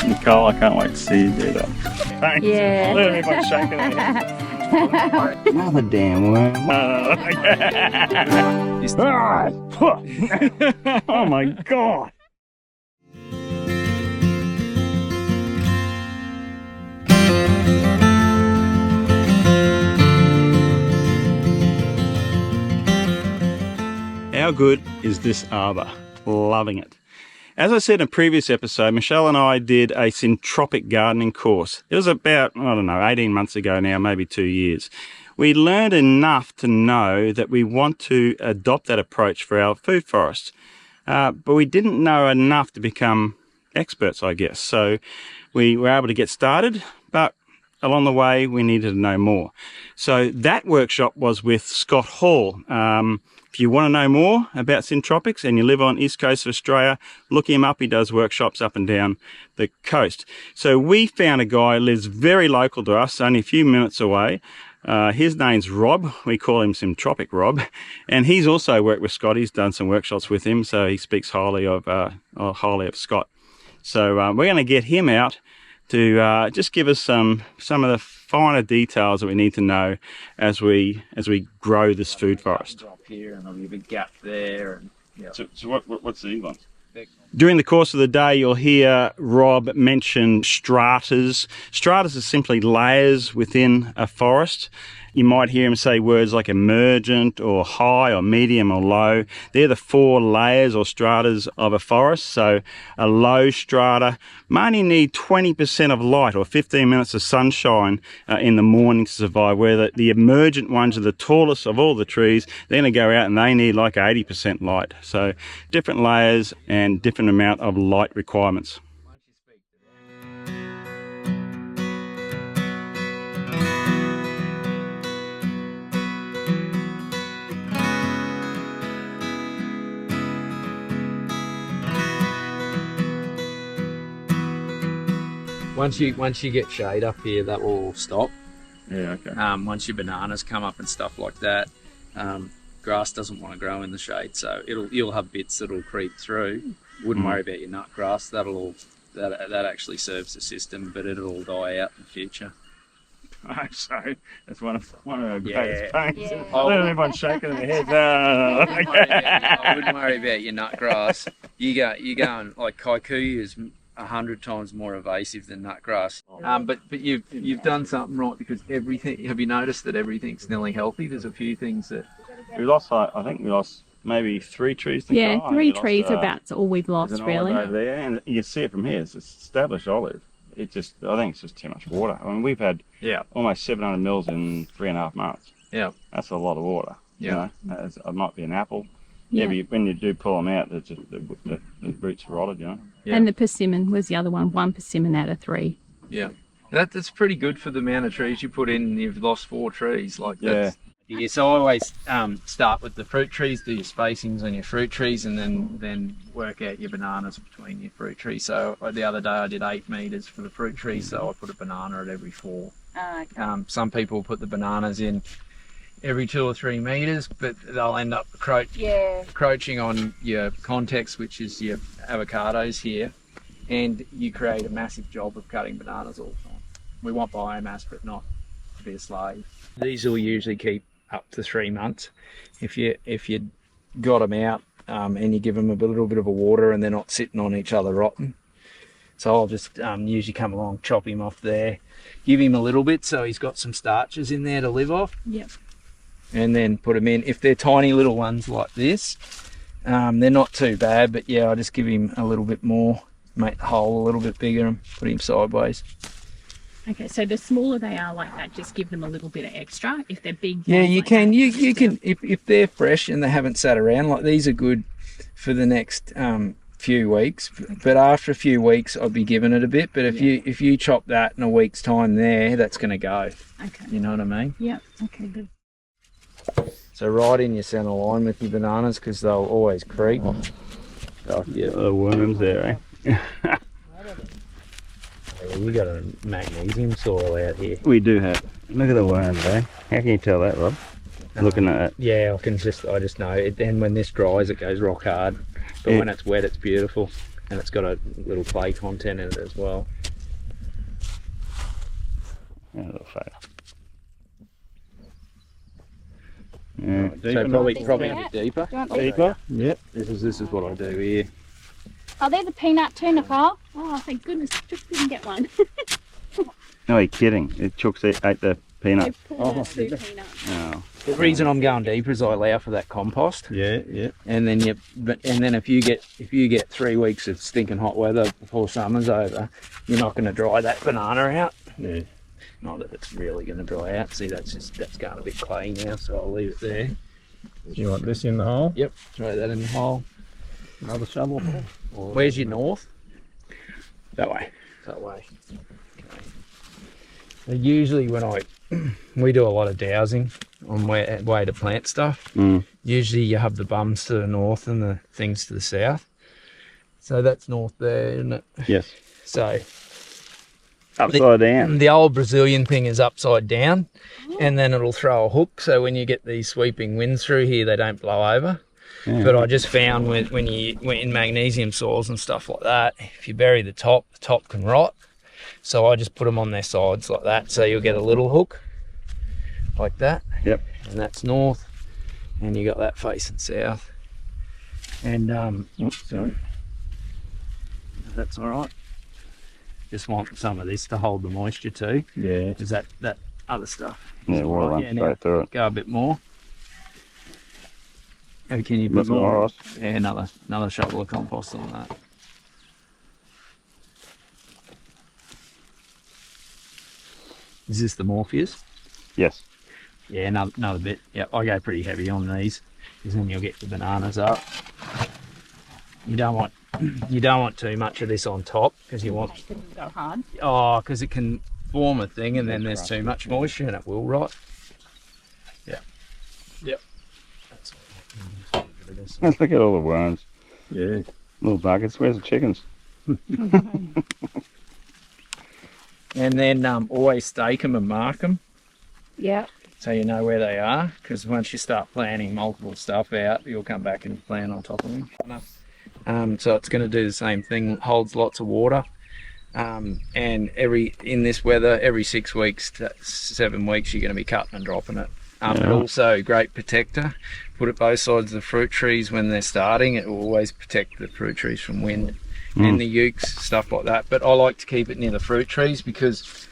Nicole, I can't wait to see you do that. Thanks. Yeah. Look at everyone shaking their head. Another damn worm. Oh my god. How good is this arbor? Loving it. As I said in a previous episode, Michelle and I did a syntropic gardening course. It was about, I don't know, 18 months ago now, maybe 2 years. We learned enough to know that we want to adopt that approach for our food forests. But we didn't know enough to become experts, I guess. So we were able to get started, but along the way, we needed to know more. So that workshop was with Scott Hall. If you want to know more about Syntropics and you live on East Coast of Australia, look him up. He does workshops up and down the coast. So we found a guy who lives very local to us, only a few minutes away. His name's Rob. We call him Syntropic Rob. And he's also worked with Scott. He's done some workshops with him, so he speaks highly of Scott. So we're going to get him out to just give us some of the finer details that we need to know as we grow this food forest. Drop here, and there'll be a big gap there. And, yeah. So what's these ones? During the course of the day, you'll hear Rob mention stratas. Stratas are simply layers within a forest. You might hear him say words like emergent or high or medium or low. They're the 4 layers or stratas of a forest. So a low strata may only need 20% of light or 15 minutes of sunshine in the morning to survive, where the emergent ones are the tallest of all the trees. They're going to go out and they need like 80% light. So different layers and different amount of light requirements. Once you get shade up here, that will stop. Yeah, okay. Once your bananas come up and stuff like that, grass doesn't want to grow in the shade, so you'll have bits that'll creep through. Wouldn't worry about your nut grass. That actually serves the system, but it'll all die out in the future. So that's one of our greatest pains. Yeah. Everyone's shaking their heads. I wouldn't worry about your nut grass. You going like kikuyu is 100 times more invasive than nutgrass. But you've done something right, because everything. Have you noticed that everything's nearly healthy? There's a few things that we lost. I think we lost maybe 3 trees. Yeah, 3 trees about all we've lost really. Over there, and you see it from here. It's established olive. I think it's just too much water. I mean, we've had almost 700 mils in 3.5 months. Yeah, that's a lot of water. Yeah, you know? It might be an apple. Yeah, but when you do pull them out, the roots are rotted, you know. Yeah. And the persimmon was the other one. 1 persimmon out of 3. Yeah, that's pretty good for the amount of trees you put in. You've lost 4 trees, like that. Yeah. So I always start with the fruit trees, do your spacings on your fruit trees, and then work out your bananas between your fruit trees. So the other day I did 8 meters for the fruit trees, so I put a banana at every 4. Oh, okay. Some people put the bananas in every 2 or 3 meters, but they'll end up encroaching on your context, which is your avocados here, and you create a massive job of cutting bananas all the time. We want biomass, but not to be a slave. These will usually keep up to 3 months if you got them out and you give them a little bit of a water and they're not sitting on each other rotten. So I'll just usually come along, chop him off there, give him a little bit so he's got some starches in there to live off. Yep. And then put them in. If they're tiny little ones like this, they're not too bad, but yeah, I just give him a little bit more, make the hole a little bit bigger and put him sideways. Okay, so the smaller they are like that, just give them a little bit of extra. If they're big, yeah, you like can. That, you can if they're fresh and they haven't sat around, like these are good for the next few weeks. But after a few weeks, I'd be giving it a bit. But if you chop that in a week's time, that's going to go. Okay. You know what I mean? Yeah. Okay. Good. So right in your centre line with your bananas, because they'll always creep. Oh, yeah, the worms there, eh? We got a magnesium soil out here. We do have. Look at the worms, eh? How can you tell that, Rob? Looking at it. Yeah, I just know it. Then when this dries, it goes rock hard. But when it's wet, it's beautiful. and it's got a little clay content in it as well. Yeah, a little fail. Yeah. So probably a bit deeper. Deeper? Yep. This is what I do here. Oh, there's a peanut too, Nicole. Oh, thank goodness, just didn't get one. No, you're kidding. Chooks ate the peanut. They pulled out 2 peanuts. Oh. The reason I'm going deeper is I allow for that compost. Yeah, yeah. And then if you get 3 weeks of stinking hot weather before summer's over, you're not going to dry that banana out. Yeah. Not that it's really going to dry out. See, that's going a bit clay now, so I'll leave it there. You want this in the hole? Yep, throw that in the hole. Another shovel? Where's your north? That way. That way. Okay. Usually when we do a lot of dowsing on way to plant stuff. Usually you have the bums to the north and the things to the south. So that's north there, isn't it? Yes. So upside down. The old Brazilian thing is upside down, and then it'll throw a hook. So when you get these sweeping winds through here, they don't blow over. Yeah. But I just found when in magnesium soils and stuff like that, if you bury the top can rot. So I just put them on their sides like that. So you'll get a little hook like that. Yep. And that's north, and you got that facing south. And sorry, that's all right. Just want some of this to hold the moisture too. Yeah. Because that other stuff. Yeah, water runs straight through it. Go a bit more. Oh, can you put That's more? all right. Yeah, another shovel of compost on that. Is this the Morpheus? Yes. Yeah, another bit. Yeah, I go pretty heavy on these because then you'll get the bananas up. You don't want too much of this on top because you want. It didn't go hard. Oh, because it can form a thing and then there's too much moisture and it will rot. Yeah. Yep. That's all. Let's look at all the worms. Yeah. Little buckets. Where's the chickens? And then always stake them and mark them. Yeah. So you know where they are, because once you start planting multiple stuff out, you'll come back and plant on top of them. So it's going to do the same thing, holds lots of water. And in this weather, every 6 weeks to 7 weeks, you're going to be cutting and dropping it. But also great protector. Put it both sides of the fruit trees when they're starting. It will always protect the fruit trees from wind and the ukes, stuff like that. But I like to keep it near the fruit trees because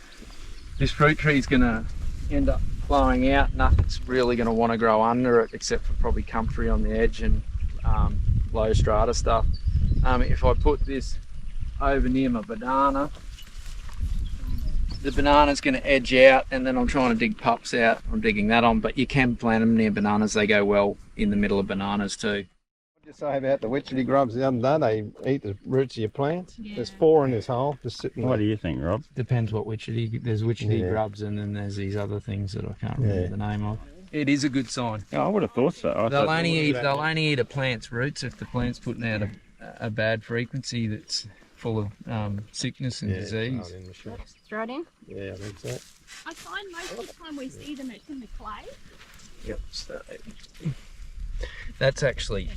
this fruit tree is going to end up blowing out. Nothing's really going to want to grow under it except for probably comfrey on the edge and low strata stuff. If I put this over near my banana, the banana's going to edge out, and then I'm trying to dig pups out. I'm digging that on, but you can plant them near bananas. They go well in the middle of bananas too. What did you say about the witchetty grubs the other day? They eat the roots of your plants. Yeah. There's 4 in this hole, just sitting What there. do you think, Rob? Depends what witchetty. There's witchetty Yeah. grubs, and then there's these other things that I can't remember Yeah. the name of. It is a good sign. Oh, I would have thought so. They'll only eat a plant's roots if the plant's putting out a bad frequency that's full of sickness and disease. throw it in the shop. Throw it in. Yeah, I think so. I find most of the time we see them, it's in the clay. Yep. So that's actually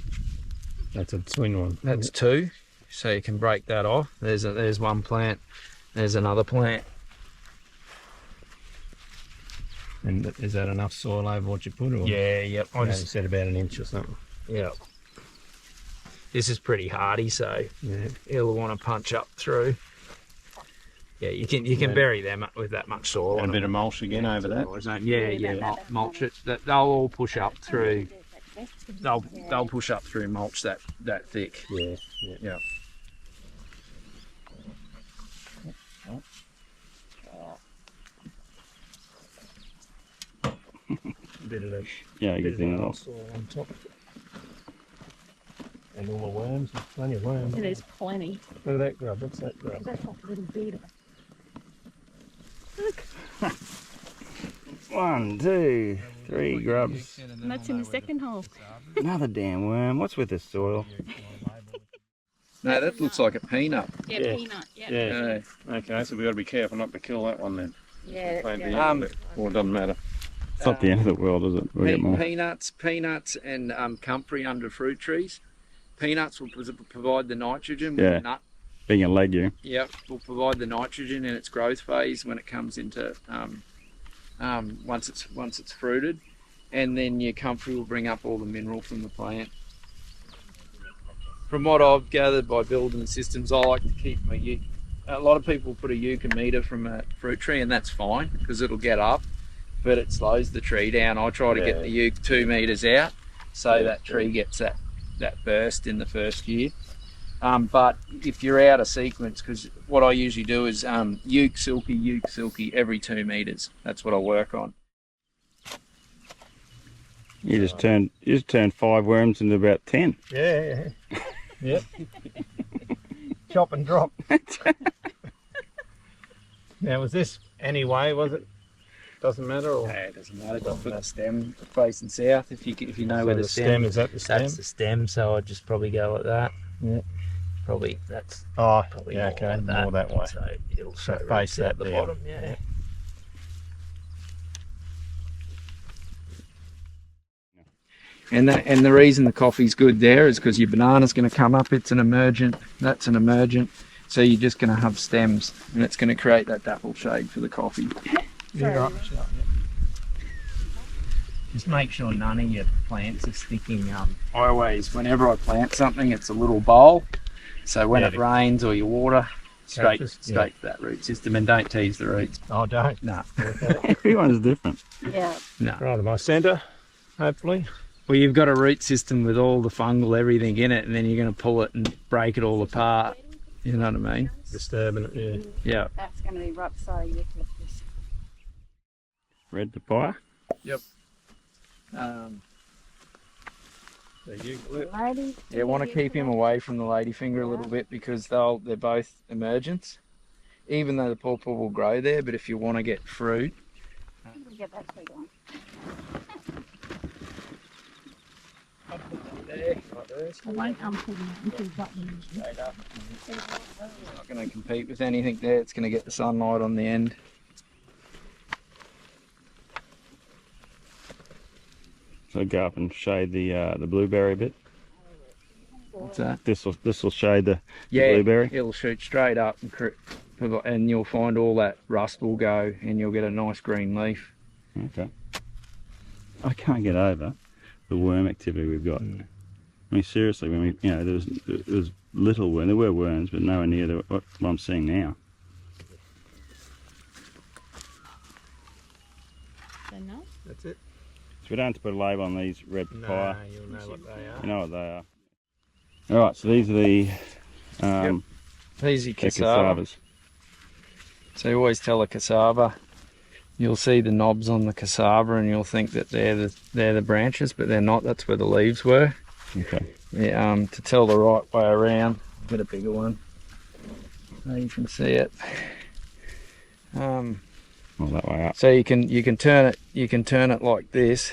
That's a twin one. that's 2, so you can break that off. There's one plant. There's another plant. And is that enough soil over what you put? Or? Yeah. Yep. I I just just said about an inch or something. yeah. This is pretty hardy, so Yeah. you'll want to punch up through. Yeah, you can bury them with that much soil. And a bit of mulch again over that. Yeah. Mulch it. They'll all push up through. They'll push up through mulch that thick. Yeah. Yeah. A bit of the Yeah, you think it soil on top. And all the worms, there's plenty of worms. Yeah, there's plenty. Look at that grub, what's that grub? That's like a little beetle. Look, 1, 2, 3 grubs. and that's in the second hole. Another damn worm. What's with this soil? No, that looks like a peanut. Yeah, Yeah. peanut. Yeah. Yeah. Okay, so we've got to be careful not to kill that one then. Yeah. Plant the yeah. end of it. Or it doesn't matter. It's not the end of the world, is it? We'll get more. Peanuts and comfrey under fruit trees. peanuts will provide the nitrogen. Yeah. Nut, Being a legume. yep, will provide the nitrogen in its growth phase when it comes into once it's fruited, and then your comfrey will bring up all the mineral from the plant. From what I've gathered by building systems, I like to keep my uke. A lot of people put a eucameter from a fruit tree, and that's fine because it'll get up, but it slows the tree down. I try to get the uke 2 meters out, so that tree gets that burst in the first year. But if you're out of sequence, because what I usually do is uke silky every 2 meters. That's what I work on. You just turned 5 worms into about 10. Yeah. Yep. Chop and drop. Now, was this anyway? Was it? Doesn't matter. Or? Yeah, it doesn't matter. Just put the stem facing south if you know where the stem is. That the stem? That's the stem. So I'd just probably go like that. Yeah. Probably that's. Oh, probably yeah. Okay, more that way. So it'll show face that at the there. bottom. Yeah. And the reason the coffee's good there is because your banana's going to come up. It's an emergent. That's an emergent. So you're just going to have stems, and it's going to create that dapple shade for the coffee. Yeah, right. Just make sure none of your plants are sticking. I always, whenever I plant something, it's a little bowl. So when it rains or you water, straight to that root system, and don't tease the roots. Oh, don't. No. Everyone's different. Yeah. No. Right in my centre, hopefully. Well, you've got a root system with all the fungal everything in it, and then you're going to pull it and break it all apart. You know what I mean? Disturbing it, yeah. Yeah. That's going to be rough, sorry, eucalyptus. Red papaya. Yep. Lady. Yeah, want to keep him away from the ladyfinger a little bit because they're both emergents. Even though the pawpaw will grow there, but if you want to get fruit, Get that big one. there, like this. I won't pull them out until you've got them. Straight up. It's not going to compete with anything there. It's going to get the sunlight on the end. So go up and shade the blueberry bit. What's that? This will shade the Yeah, blueberry. it'll shoot straight up and you'll find all that rust will go and you'll get a nice green leaf. Okay. I can't get over the worm activity we've got. I mean, seriously, when we, there was little worm. There were worms, but nowhere near what I'm seeing now. That's it. So we don't have to put a label on these red papaya. No, you'll know what they are. You know what they are. All right, so these are the These are the cassava. cassavas. So you always tell a cassava, you'll see the knobs on the cassava and you'll think that they're the branches, but they're not. That's where the leaves were. Okay. Yeah, to tell the right way around, get a bigger one so you can see it. Well, that way up. So you can turn it like this,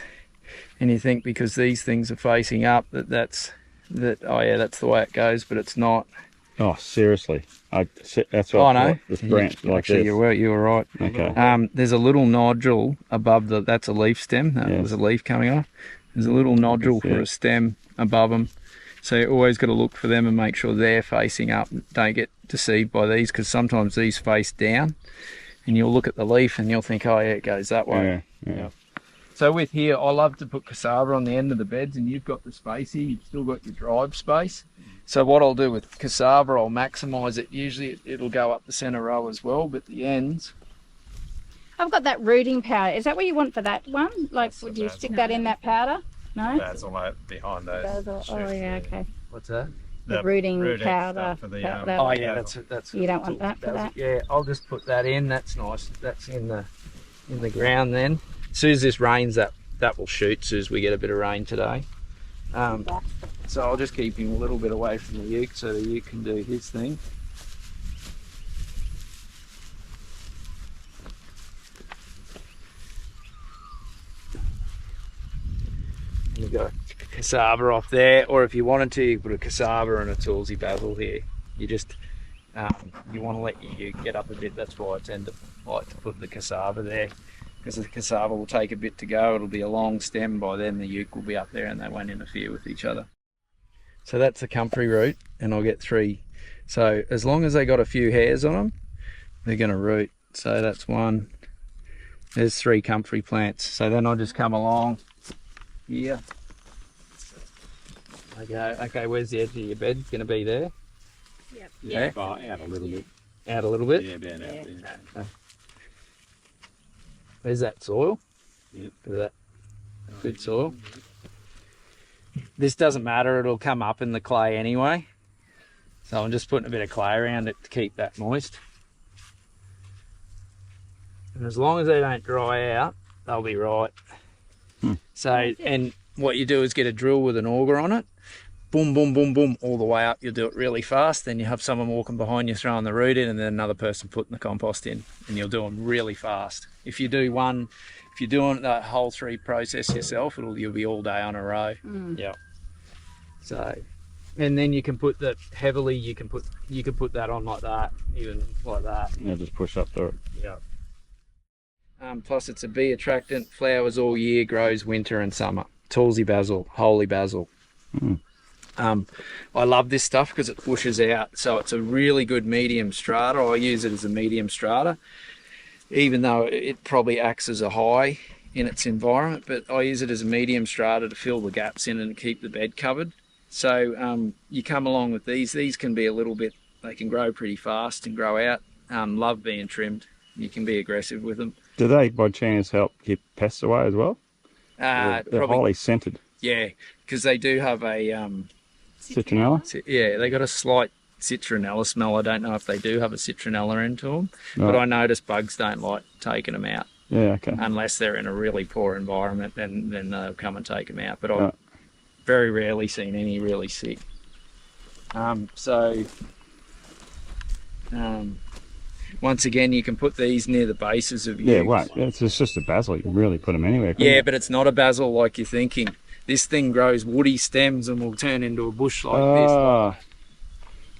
and you think because these things are facing up that's the way it goes, but it's not. Oh, seriously. That's what Oh I no, thought. This branch like actually this. you were right. Okay. There's a little nodule above that's a leaf stem. Yes. There's a leaf coming off. There's a little nodule for a stem above them. So you always got to look for them and make sure they're facing up. Don't get deceived by these because sometimes these face down and you'll look at the leaf and you'll think, oh yeah, it goes that way. Yeah. So with here, I love to put cassava on the end of the beds and you've got the space here, you've still got your drive space. So what I'll do with cassava, I'll maximise it. Usually it'll go up the centre row as well, but the ends. I've got that rooting powder. Is that what you want for that one? Like, would you stick that in that powder? No? That's all out behind those. Oh, yeah, okay. What's that? The rooting powder. stuff for the, that- Oh yeah, that's. You don't want that for that? Yeah, I'll just put that in. That's nice. That's in the ground then. As soon as this rains, that will shoot. As soon as we get a bit of rain today. So I'll just keep him a little bit away from the uke so the uke can do his thing. You've got a cassava off there, or if you wanted to, you could put a cassava and a toolsy basil here. You just you want to let your uke get up a bit. That's why I tend to like to put the cassava there, because the cassava will take a bit to go. It'll be a long stem by then. The uke will be up there and they won't interfere with each other. So that's the comfrey root, and I'll get 3. So as long as they got a few hairs on them, they're going to root. So that's 1. There's 3 comfrey plants. So then I'll just come along here. Okay, where's the edge of your bed going to be there? Yep. Yeah. Oh, out a little bit. Out a little bit? Yeah, about out there. Where's that soil? Yep. Look at that. Good soil. This doesn't matter, it'll come up in the clay anyway. So I'm just putting a bit of clay around it to keep that moist. And as long as they don't dry out, they'll be right. So, and what you do is get a drill with an auger on it. Boom, boom, boom, boom, all the way up. You'll do it really fast. Then you have someone walking behind you throwing the root in, and then another person putting the compost in, and you'll do them really fast. If you do one, if you're doing the whole 3 process yourself, you'll be all day on a row. Yeah. So, and then you can put the heavily. You can put that on like that, even like that. Yeah, just push up through it. Yeah. Plus, it's a bee attractant. Flowers all year, grows winter and summer. Toolsy basil, holy basil. I love this stuff because it pushes out. So it's a really good medium strata. I use it as a medium strata, even though it probably acts as a high in its environment. But I use it as a medium strata to fill the gaps in and keep the bed covered. So you come along with these. These can be a little bit, they can grow pretty fast and grow out. Love being trimmed. You can be aggressive with them. Do they, by chance, help keep pests away as well? They're Probably, highly scented. yeah, because they do have a Citronella? yeah, they got a slight citronella smell. I don't know if they do have a citronella into them, Right. but I notice bugs don't like taking them out Yeah, okay. unless they're in a really poor environment. Then they'll come and take them out. But I've Right. very rarely seen any really sick. Once again, you can put these near the bases of your... Yeah, wait, it's just a basil. You can really put them anywhere. couldn't Yeah, you? but it's not a basil like you're thinking. This thing grows woody stems and will turn into a bush like this. Ah,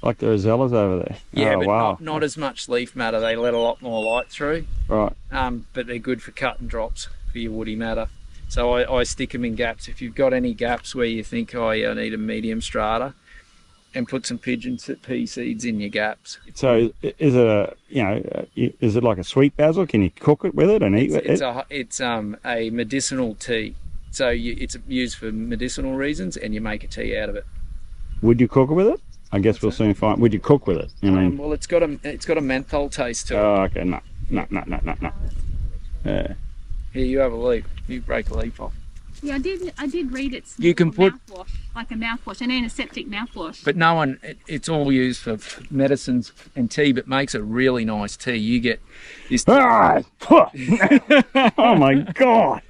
like the rosellas over there. Yeah, Oh, but wow. not as much leaf matter. They let a lot more light through. Right. But they're good for cut and drops for your woody matter. So I stick them in gaps. If you've got any gaps where you think, oh yeah, I need a medium strata, and put some pigeon pea seeds in your gaps. So is it is it like a sweet basil? Can you cook it with it and eat it? It's a medicinal tea. So it's used for medicinal reasons, and you make a tea out of it. Would you cook it with it? I guess we'll soon find. Would you cook with it? I mean, Well, it's got a menthol taste to it. oh, okay, no. Yeah. Here, you have a leaf. You break a leaf off. Yeah, I did read it's You can put- mouthwash, like a mouthwash, an antiseptic mouthwash. But no one, it's all used for medicines and tea, but makes a really nice tea. You get this. Ah! Oh my god!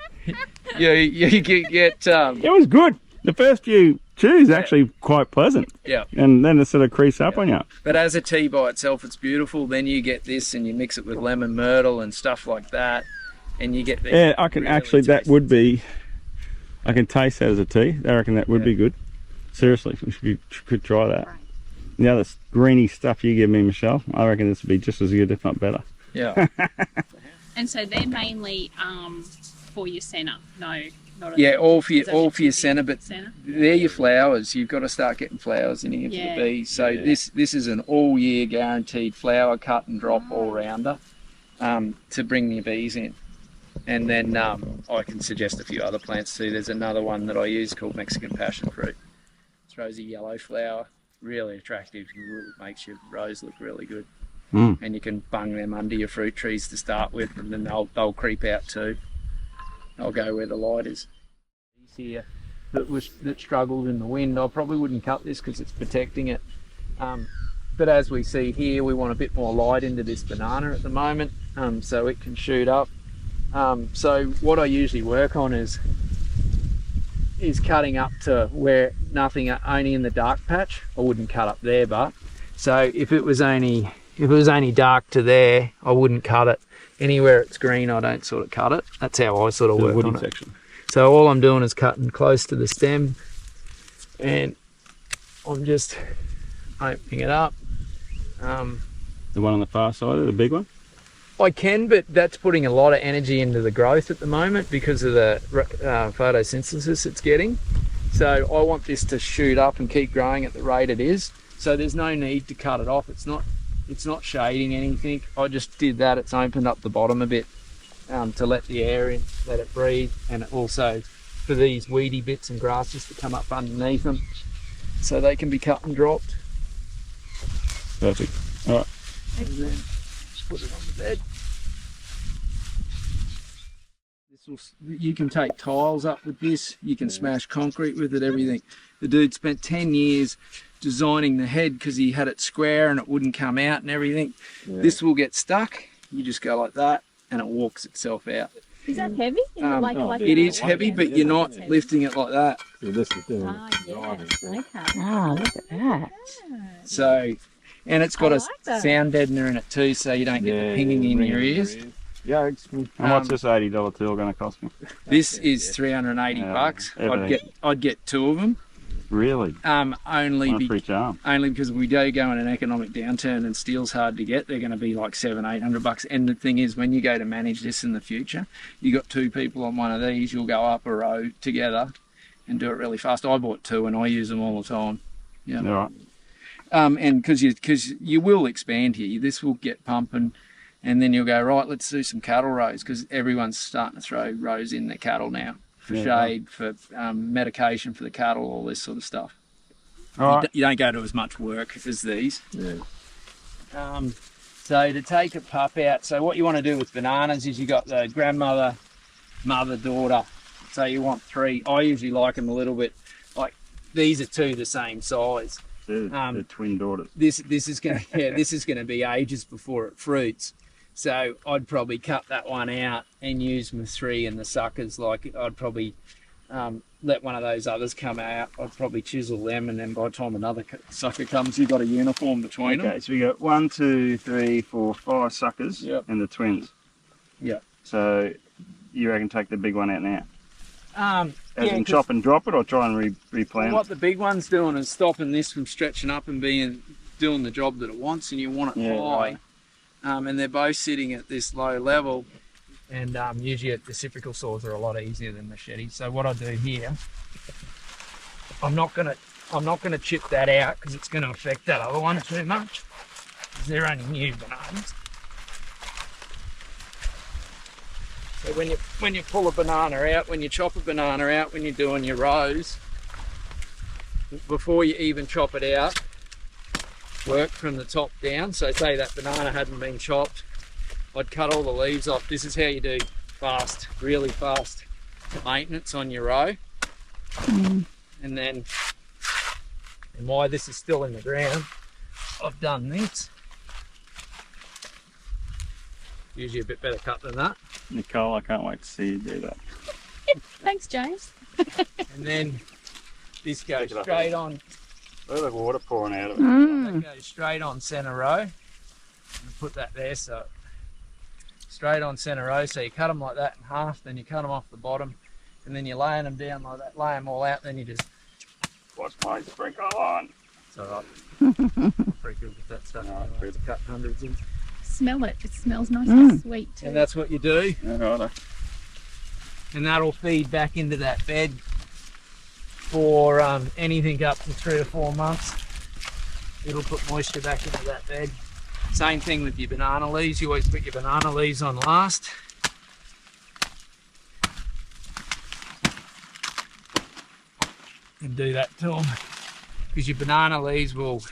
You get It was good. The first few chews actually quite pleasant, yeah. and then it sort of creeps up on you. But as a tea by itself, it's beautiful. Then you get this, and you mix it with lemon myrtle and stuff like that, and you get these. Yeah, I can really actually. That tasty- would be. I can taste that as a tea. I reckon that would be good. Seriously, we could try that. The other greeny stuff you give me, Michelle, I reckon this would be just as good, if not better. Yeah. And so they're mainly for your centre. No, not Yeah, all for your centre, but centre. they're your flowers. You've got to start getting flowers in here for Yeah. the bees. So this is an all year guaranteed flower cut and drop all rounder to bring your bees in. And then I can suggest a few other plants too. There's another one that I use called Mexican passion fruit. Throws a yellow flower, really attractive. It makes your rose look really good. And you can bung them under your fruit trees to start with, and then they'll creep out too. They'll go where the light is. Here that struggled in the wind, I probably wouldn't cut this because it's protecting it. But as we see here, we want a bit more light into this banana at the moment, so it can shoot up. So what I usually work on is cutting up to where nothing, only in the dark patch. I wouldn't cut up there, but so if it was only dark to there, I wouldn't cut it. Anywhere it's green, I don't sort of cut it. That's how I sort of The work woody on it. section. So all I'm doing is cutting close to the stem, and I'm just opening it up. The one on the far side, the big one? I can, but that's putting a lot of energy into the growth at the moment because of the photosynthesis it's getting. So I want this to shoot up and keep growing at the rate it is. So there's no need to cut it off. It's not shading anything. I just did that. It's opened up the bottom a bit to let the air in, let it breathe, and also for these weedy bits and grasses to come up underneath them so they can be cut and dropped. Perfect. All right. And then just put it on the bed. You can take tiles up with this, you can smash concrete with it, everything. The dude spent 10 years designing the head because he had it square and it wouldn't come out and everything. Yeah. This will get stuck, you just go like that and it walks itself out. Is that heavy? Is it like it is heavy, but you're not lifting it like that. So this is doing okay. Oh, look at that. So, and it's got a sound deadener in it too, so you don't get the pinging in your ears. Yeah, it's and what's this $80 tool going to cost me? This is $380. I'd get 2 of them. Really? Only because we do go in an economic downturn and steel's hard to get. They're going to be like $700-800. And the thing is, when you go to manage this in the future, you got 2 people on one of these. You'll go up a row together and do it really fast. I bought 2 and I use them all the time. Yeah. All right. And because you will expand here, this will get pumping. And then you'll go, right, let's do some cattle rows, because everyone's starting to throw rows in their cattle now for shade, for medication for the cattle, all this sort of stuff. You don't go to as much work as these. Yeah. So to take a pup out, so what you want to do with bananas is you got the grandmother, mother, daughter. So you want 3. I usually like them a little bit, like these are 2 the same size. They're twin daughters. This is going to be ages before it fruits. So I'd probably cut that one out and use my 3 and the suckers. Like I'd probably let one of those others come out. I'd probably chisel them, and then by the time another sucker comes, you've got a uniform between them. Okay, so we got 1, 2, 3, 4, 5 suckers and the twins. Yeah. So you reckon take the big one out now? As in yeah, chop and drop it, or try and replant? What the big one's doing is stopping this from stretching up and doing the job that it wants, and you want it high. And they're both sitting at this low level, and usually the reciprocal saws are a lot easier than machetes. So what I do here, I'm not gonna chip that out because it's going to affect that other one too much. They're only new bananas. So when you pull a banana out, when you chop a banana out, when you're doing your rows, before you even chop it out, work from the top down. So say that banana hadn't been chopped, I'd cut all the leaves off. This is how you do fast, really fast maintenance on your row. And then, and why this is still in the ground, I've done this. Usually a bit better cut than that. Nicole, I can't wait to see you do that. Thanks, James. And then this goes straight on. Look at the water pouring out of it. That goes straight on centre row. And put that there, so straight on centre row. So you cut them like that in half, then you cut them off the bottom, and then you're laying them down like that, lay them all out, then you just... What's my sprinkle on? It's alright. I'm pretty good with that stuff. Anyway, to cut hundreds in. Smell it. It smells nice and sweet too. And that's what you do. Yeah, righto. And that'll feed back into that bed for anything up to 3 or 4 months. It'll put moisture back into that bed. Same thing with your banana leaves. You always put your banana leaves on last. And do that to them. Because your banana leaves will,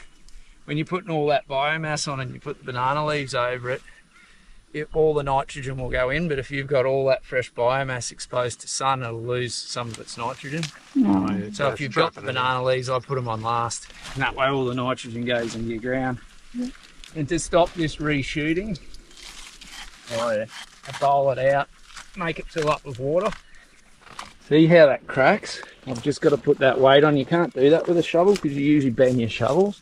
when you're putting all that biomass on and you put the banana leaves over it, all the nitrogen will go in, but if you've got all that fresh biomass exposed to sun, it'll lose some of its nitrogen. So if you've got the banana leaves, I put them on last, and that way all the nitrogen goes into your ground. And to stop this reshooting, I bowl it out, make it fill up with water. See how that cracks? I've just got to put that weight on. You can't do that with a shovel because you usually bend your shovels.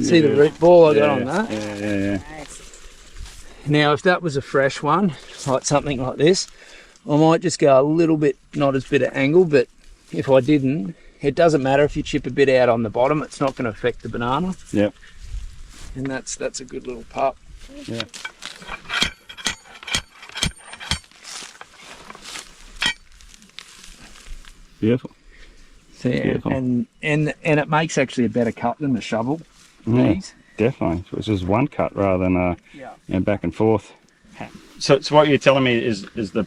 See the root ball I got on that? Yeah. Now if that was a fresh one, like something like this, I might just go a little bit, not as bit of angle, but if I didn't, it doesn't matter if you chip a bit out on the bottom, it's not going to affect the banana. Yep. And that's a good little pup. Yeah. Beautiful. So, yeah, Beautiful. and it makes actually a better cut than the shovel. These. Definitely. So it's just one cut rather than Yeah. back and forth. So what you're telling me is the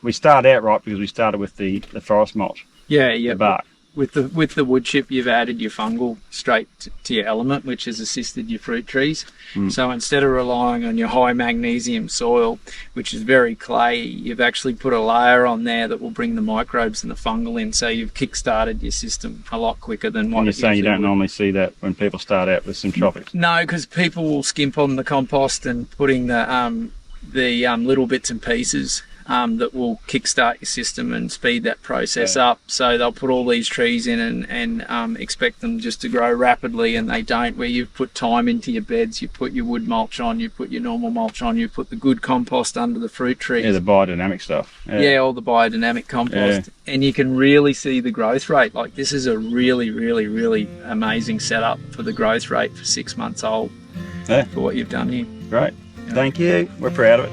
we start out right because we started with the forest mulch, Yeah, yeah. the bark. With the wood chip, you've added your fungal straight to your element, which has assisted your fruit trees. So instead of relying on your high magnesium soil, which is very clayey, you've actually put a layer on there that will bring the microbes and the fungal in. So you've kick-started your system a lot quicker than what And you're it saying you usually don't would. normally see that when people start out with Syntropics. No, because people will skimp on the compost and putting the little bits and pieces that will kickstart your system and speed that process up. So they'll put all these trees in and expect them just to grow rapidly, and they don't. Where you've put time into your beds, you put your wood mulch on, you put your normal mulch on, you put the good compost under the fruit trees. Yeah, the biodynamic stuff. Yeah, all the biodynamic compost. And you can really see the growth rate. Like, this is a really, really, really amazing setup for the growth rate for 6 months old for what you've done here. Great. Thank you. We're proud of it.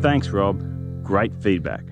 Thanks, Rob. Great feedback.